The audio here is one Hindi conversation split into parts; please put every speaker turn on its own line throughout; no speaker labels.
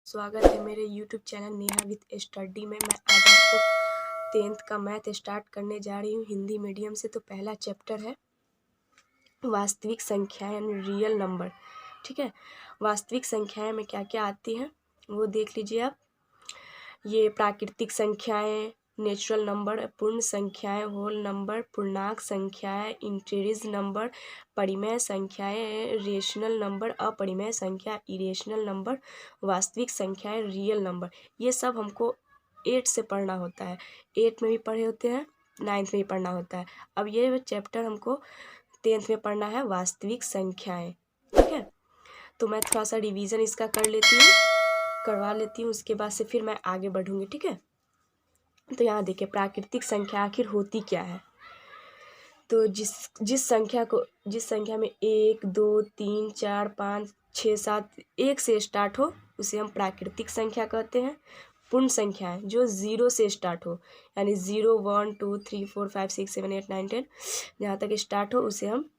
स्वागत है मेरे YouTube channel Neha with study में। मैं आज आपको 10th का मैथ स्टार्ट करने जा रही हूँ हिंदी मीडियम से। तो पहला चैप्टर है वास्तविक संख्याएं यानी रियल नंबर। ठीक है, वास्तविक संख्याएं में क्या क्या आती हैं वो देख लीजिए आप। ये प्राकृतिक संख्याएं, नेचुरल नंबर, पूर्ण संख्याएं, होल नंबर, पूर्णांक संख्याएं, इंटीजर नंबर, परिमेय संख्याएं, रेशनल नंबर, अपरिमेय संख्या, इरेशनल नंबर, वास्तविक संख्याएं, रियल नंबर। ये सब हमको 8 से पढ़ना होता है। 8 में भी पढ़े होते हैं, 9th में भी पढ़ना होता है। अब ये चैप्टर हमको 10th में पढ़ना है, वास्तविक संख्याएं। ठीक है, तो मैं थोड़ा सा रिवीजन इसका करवा लेती हूँ, उसके बाद से फिर मैं आगे बढ़ूँगी। ठीक है, तो यहाँ देखिए प्राकृतिक संख्या आखिर होती क्या है। तो जिस संख्या में 1 2 3 4 5 6 7 1 से स्टार्ट हो उसे हम प्राकृतिक संख्या कहते हैं। पूर्ण संख्याएं जो 0 से स्टार्ट हो, यानी 0 1 2 3 4 5 6 7 8 9 10 जहाँ तक स्टार्ट हो उसे हम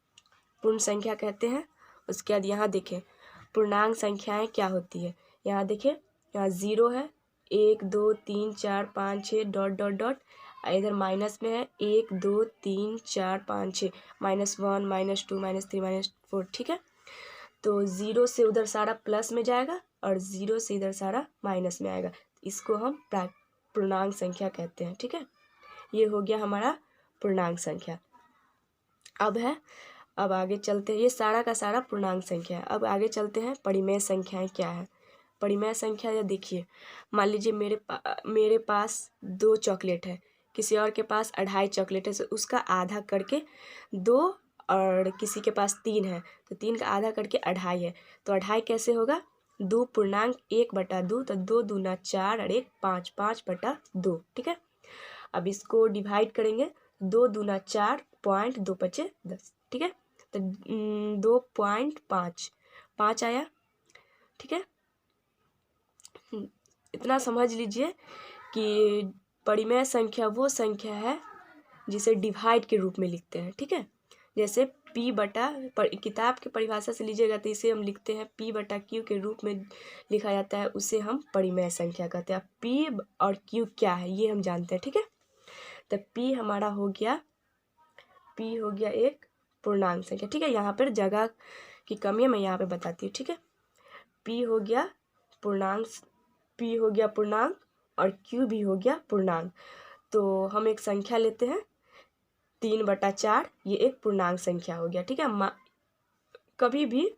पूर्ण संख्या कहते हैं। उसके बाद यहाँ देखें पूर्णांक संख्याएं क्या होती है। यहाँ देखिए, यहाँ 0 है, 1 2 3 4 5 6 डॉट डॉट डॉट, इधर माइनस में है 1 2 3 4 5 6, -1 -2 -3 -4। ठीक है, तो 0 से उधर सारा प्लस में जाएगा और 0 से इधर सारा माइनस में आएगा। इसको हम पूर्णांक संख्या कहते हैं। ठीक है, ये हो गया हमारा पूर्णांक संख्या। अब आगे चलते हैं, ये सारा का सारा पूर्णांक संख्या है। अब आगे चलते हैं परिमेय संख्याएं क्या है। परिमेय संख्या या देखिए, मान लीजिए मेरे पास 2 चॉकलेट है, किसी और के पास 2.5 चॉकलेट है, तो उसका आधा करके 2, और किसी के पास 3 है तो 3 का आधा करके 2.5 है। तो 2.5 कैसे होगा, 2 पूर्णांक 1/2, तो 2 दूना 4 और 1 5, 5/2। ठीक है, अब इसको डिवाइड करेंगे, 2 दूना 4, पॉइंट 2 पचे 10। ठीक है, तो 2.5 5 आया। ठीक है, इतना समझ लीजिए कि परिमेय संख्या वो संख्या है जिसे डिवाइड के रूप में लिखते हैं। ठीक है, जैसे किताब की परिभाषा से लीजिएगा तो इसे हम लिखते हैं P/Q के रूप में लिखा जाता है, उसे हम परिमेय संख्या कहते हैं। P और Q क्या है ये हम जानते हैं। ठीक है, तो P हमारा हो गया एक पूर्णांक संख्या। ठीक है, यहाँ पर जगह की कमी है, मैं यहाँ पे बताती हूँ। ठीक है, P हो गया पूर्णांक और Q भी हो गया पूर्णांक। तो हम एक संख्या लेते हैं 3/4, ये एक पूर्णांक संख्या हो गया। ठीक है, कभी भी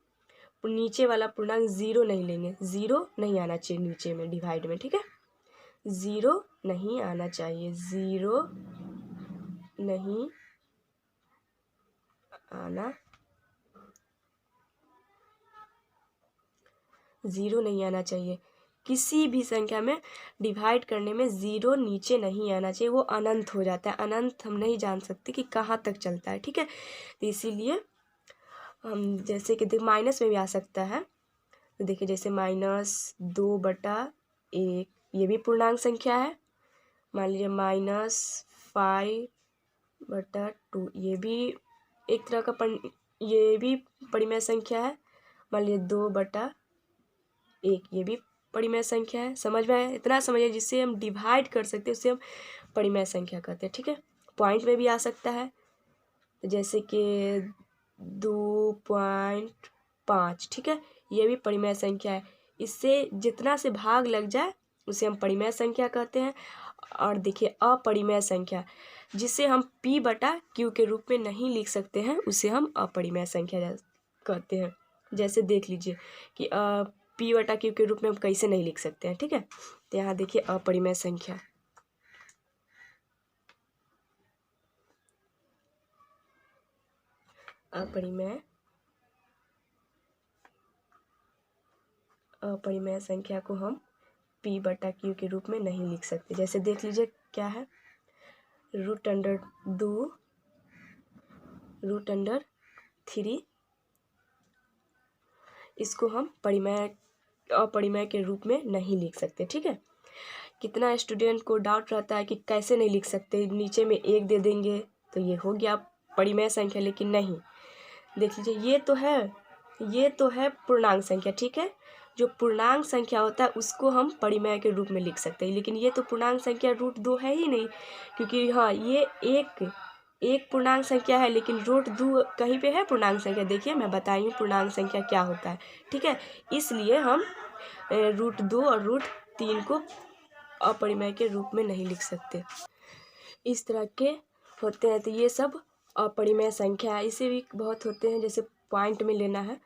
नीचे वाला पूर्णांक 0 नहीं लेंगे, 0 नहीं आना चाहिए नीचे में डिवाइड में। ठीक है, 0 नहीं आना चाहिए, 0 नहीं आना चाहिए। किसी भी संख्या में डिवाइड करने में 0 नीचे नहीं आना चाहिए, वो अनंत हो जाता है। अनंत हम नहीं जान सकते कि कहाँ तक चलता है। ठीक है, तो इसीलिए हम जैसे कि माइनस में भी आ सकता है। तो देखिए जैसे -2/1, ये भी पूर्णांक संख्या है। मान लीजिए -5/2, ये भी एक तरह का ये भी परिमेय संख्या है। मान लीजिए 2/1, ये भी परिमेय संख्या है। समझ में आया? इतना समझिए, जिससे हम डिवाइड कर सकते हैं उसे हम परिमेय संख्या कहते हैं। ठीक है, पॉइंट में भी आ सकता है, जैसे कि 2.5। ठीक है, ये भी परिमेय संख्या है। इससे जितना से भाग लग जाए उसे हम परिमेय संख्या कहते हैं। और देखिए अपरिमेय संख्या, जिसे हम P/Q के रूप में नहीं लिख सकते हैं, उसे हम अपरिमेय संख्या कहते हैं। जैसे देख लीजिए कि P/Q के रूप में हम कैसे नहीं लिख सकते हैं। ठीक है, तो यहाँ देखिए अपरिमेय संख्या, अपरिमेय संख्या को हम P/Q के रूप में नहीं लिख सकते। जैसे देख लीजिए क्या है, √3, इसको हम अपरिमेय के रूप में नहीं लिख सकते। ठीक है, कितना स्टूडेंट को डाउट रहता है कि कैसे नहीं लिख सकते, नीचे में 1 दे देंगे तो ये हो गया परिमेय संख्या, लेकिन नहीं। देख लीजिए ये तो है पूर्णांक संख्या। ठीक है, जो पूर्णांक संख्या होता है उसको हम परिमेय के रूप में लिख सकते हैं, लेकिन ये तो पूर्णांक संख्या √2 है ही नहीं, क्योंकि हाँ ये एक पूर्णांक संख्या है, लेकिन √2 कहीं पे है पूर्णांक संख्या। देखिए मैं बताई हूँ पूर्णांक संख्या क्या होता है, ठीक है। इसलिए हम √2 और √3 को अपरिमेय के रूप में नहीं लिख सकते। इस तरह के होते हैं, तो ये सब अपरिमेय संख्या है। इसे भी बहुत होते हैं, जैसे पॉइंट में लेना है,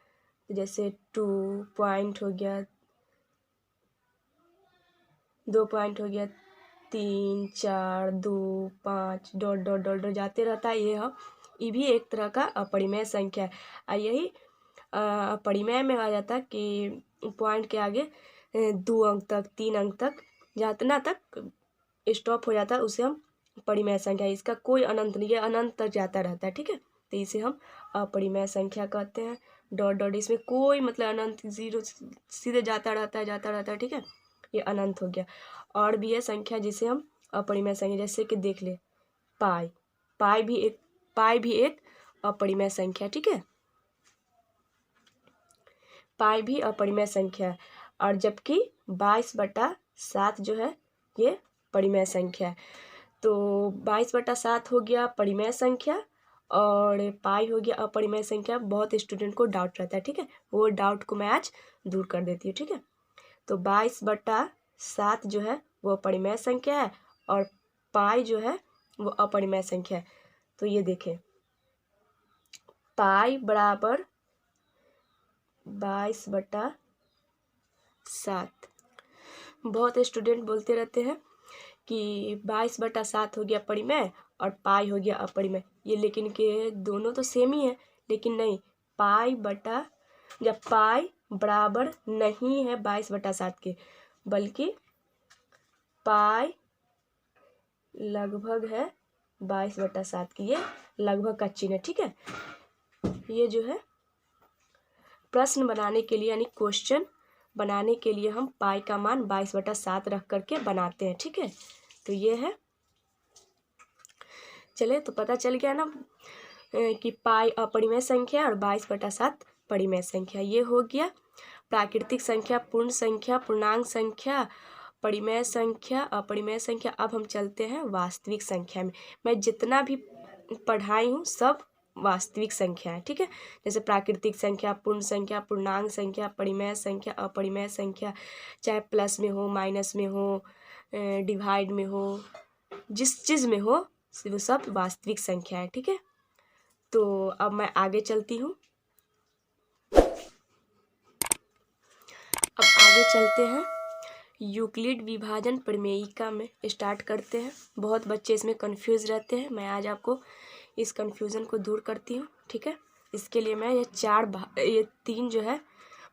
जैसे 2 पॉइंट हो गया, 2 पॉइंट हो गया, 3 4 2 5 डॉट डॉट डॉट डॉट जाते रहता है। ये भी एक तरह का अपरिमेय संख्या है। यही अपरिमेय में आ जाता है कि पॉइंट के आगे 2 अंक तक 3 अंक तक जितना तक स्टॉप हो जाता है उसे हम परिमेय संख्या, इसका कोई अनंत नहीं है, अनंत तक जाता रहता है, ठीक है। तो इसे हम अपरिमेय संख्या कहते हैं। डॉट डॉट इसमें कोई मतलब अनंत, जीरो सीधे जाता रहता है, ठीक है। ये अनंत हो गया। और भी है संख्या जिसे हम अपरिमेय संख्या, जैसे कि देख ले पाई भी एक अपरिमेय संख्या, ठीक है। पाई भी अपरिमेय संख्या है। और जबकि 22/7 जो है ये परिमेय संख्या है। तो 22/7 हो गया परिमेय संख्या और पाई हो गया अपरिमेय संख्या। बहुत स्टूडेंट को डाउट रहता है, ठीक है, वो डाउट को मैं आज दूर कर देती हूँ, ठीक है। तो 22/7 जो है वो परिमेय संख्या है और पाई जो है वो अपरिमेय संख्या है। तो ये देखें, पाई बराबर 22/7। बहुत स्टूडेंट बोलते रहते हैं कि 22/7 हो गया परिमेय और पाई हो गया अपरिमेय, ये लेकिन के दोनों तो सेम ही है। लेकिन नहीं, जब पाई बराबर नहीं है 22/7 के, बल्कि पाई लगभग है 22/7 की, ये लगभग का चिन्ह है, ठीक है। ये जो है प्रश्न बनाने के लिए यानी क्वेश्चन बनाने के लिए हम पाई का मान 22/7 रख करके बनाते हैं, ठीक है। तो ये है, चले तो पता चल गया ना कि पाई अपरिमेय संख्या और 22/7 परिमेय संख्या। ये हो गया प्राकृतिक संख्या, पूर्ण संख्या, पूर्णांक संख्या, परिमेय संख्या, अपरिमेय संख्या। अब हम चलते हैं वास्तविक संख्या में। मैं जितना भी पढ़ाई हूँ सब वास्तविक संख्या है, ठीक है। जैसे प्राकृतिक संख्या, पूर्ण संख्या, पूर्णांक संख्या, परिमेय संख्या, अपरिमेय संख्या, चाहे प्लस में हो, माइनस में हो, डिवाइड में हो, जिस चीज़ में हो वो सब वास्तविक संख्या है, ठीक है। तो अब मैं आगे चलती हूँ। अब आगे चलते हैं यूक्लिड विभाजन प्रमेयिका में स्टार्ट करते हैं। बहुत बच्चे इसमें कंफ्यूज रहते हैं, मैं आज आपको इस कंफ्यूजन को दूर करती हूँ, ठीक है। इसके लिए मैं ये 3 जो है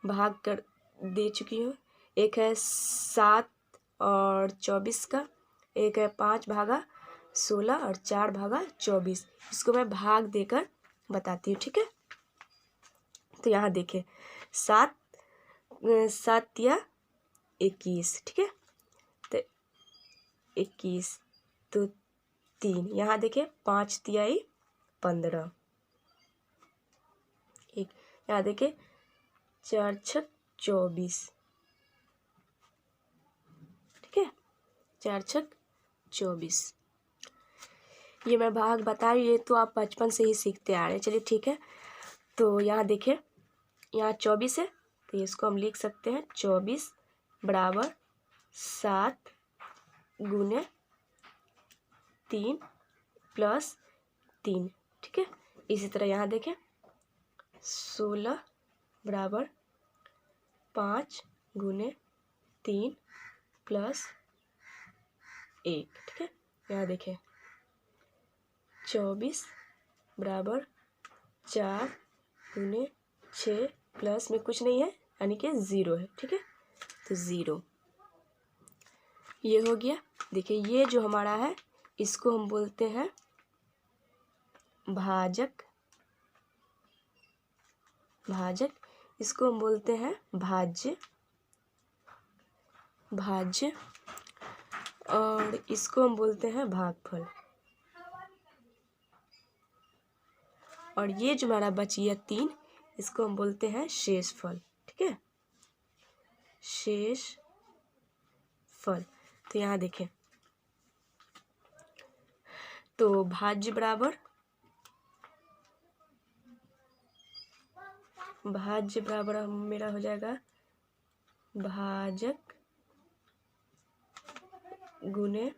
भाग कर दे चुकी हूँ। एक है 7 और 24 का, एक है 5/16 और 4/24। इसको मैं भाग देकर बताती हूँ, ठीक है। तो यहाँ देखें, 7 या 21, ठीक है। तो 21 तो 3, यहाँ देखें 5 तिहाई 15, एक यहाँ देखें 4 6 24, ठीक है, 4 6 24। ये मैं भाग बता रही, ये तो आप बचपन से ही सीखते आ रहे हैं, चलिए ठीक है। तो यहाँ देखें, यहाँ 24 है, तो इसको हम लिख सकते हैं 24 बराबर 7 गुने 3 प्लस 3, ठीक है। इसी तरह यहाँ देखें 16 बराबर 5 गुने 3 प्लस 1, ठीक है। यहाँ देखें 24 बराबर 4 गुने 6 प्लस में कुछ नहीं है यानी कि 0 है, ठीक है। तो 0 ये हो गया। देखिए ये जो हमारा है इसको हम बोलते हैं भाजक, इसको हम बोलते हैं भाज्य और इसको हम बोलते हैं भागफल। और ये जो हमारा बची है 3, इसको हम बोलते हैं शेषफल, ठीक है। शेष फल। तो यहाँ देखें, तो भाज्य बराबर मेरा हो जाएगा भाजक गुने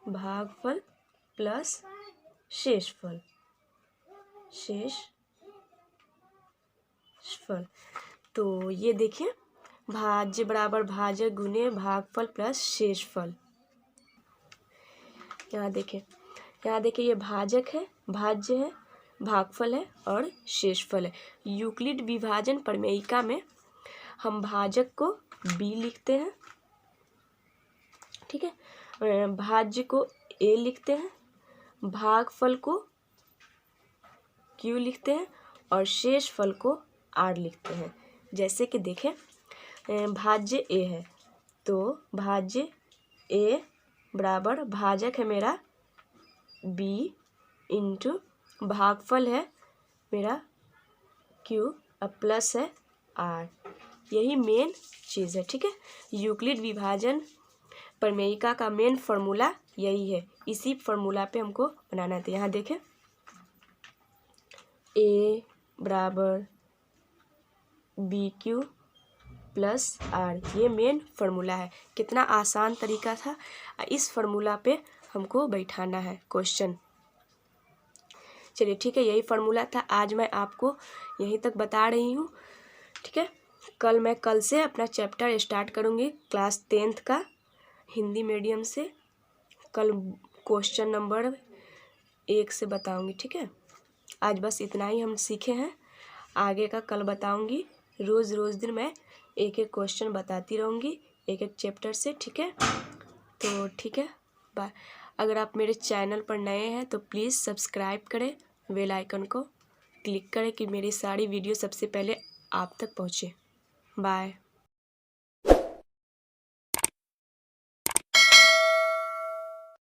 भागफल प्लस शेषफल। तो ये देखिए, भाज्य बराबर भाजक गुने भागफल प्लस शेषफल। यहाँ देखिए ये भाजक है, भाज्य है, भागफल है और शेषफल है। यूक्लिड विभाजन प्रमेयिका में हम भाजक को b लिखते हैं, ठीक है, भाज्य को a लिखते हैं, भागफल को q लिखते हैं और शेषफल को r लिखते हैं। जैसे कि देखें, भाज्य a है तो भाज्य a बराबर भाजक है मेरा b इंटू भागफल है मेरा q और प्लस है r। यही मेन चीज़ है, ठीक है। यूक्लिड विभाजन प्रमेयिका का मेन फार्मूला यही है, इसी फार्मूला पे हमको बनाना था। यहाँ देखें, a बराबर बी क्यू प्लस आर, ये मेन फार्मूला है। कितना आसान तरीका था, इस फार्मूला पे हमको बैठाना है क्वेश्चन। चलिए ठीक है, यही फार्मूला था, आज मैं आपको यहीं तक बता रही हूँ, ठीक है। कल से अपना चैप्टर स्टार्ट करूँगी क्लास 10th का हिंदी मीडियम से। कल क्वेश्चन नंबर 1 से बताऊँगी, ठीक है। आज बस इतना ही हम सीखे हैं, आगे का कल बताऊँगी। रोज़ दिन मैं एक क्वेश्चन बताती रहूँगी एक चैप्टर से, ठीक है। तो ठीक है, बाय। अगर आप मेरे चैनल पर नए हैं तो प्लीज़ सब्सक्राइब करें, बेल आइकन को क्लिक करें कि मेरी सारी वीडियो सबसे पहले आप तक पहुँचे। बाय।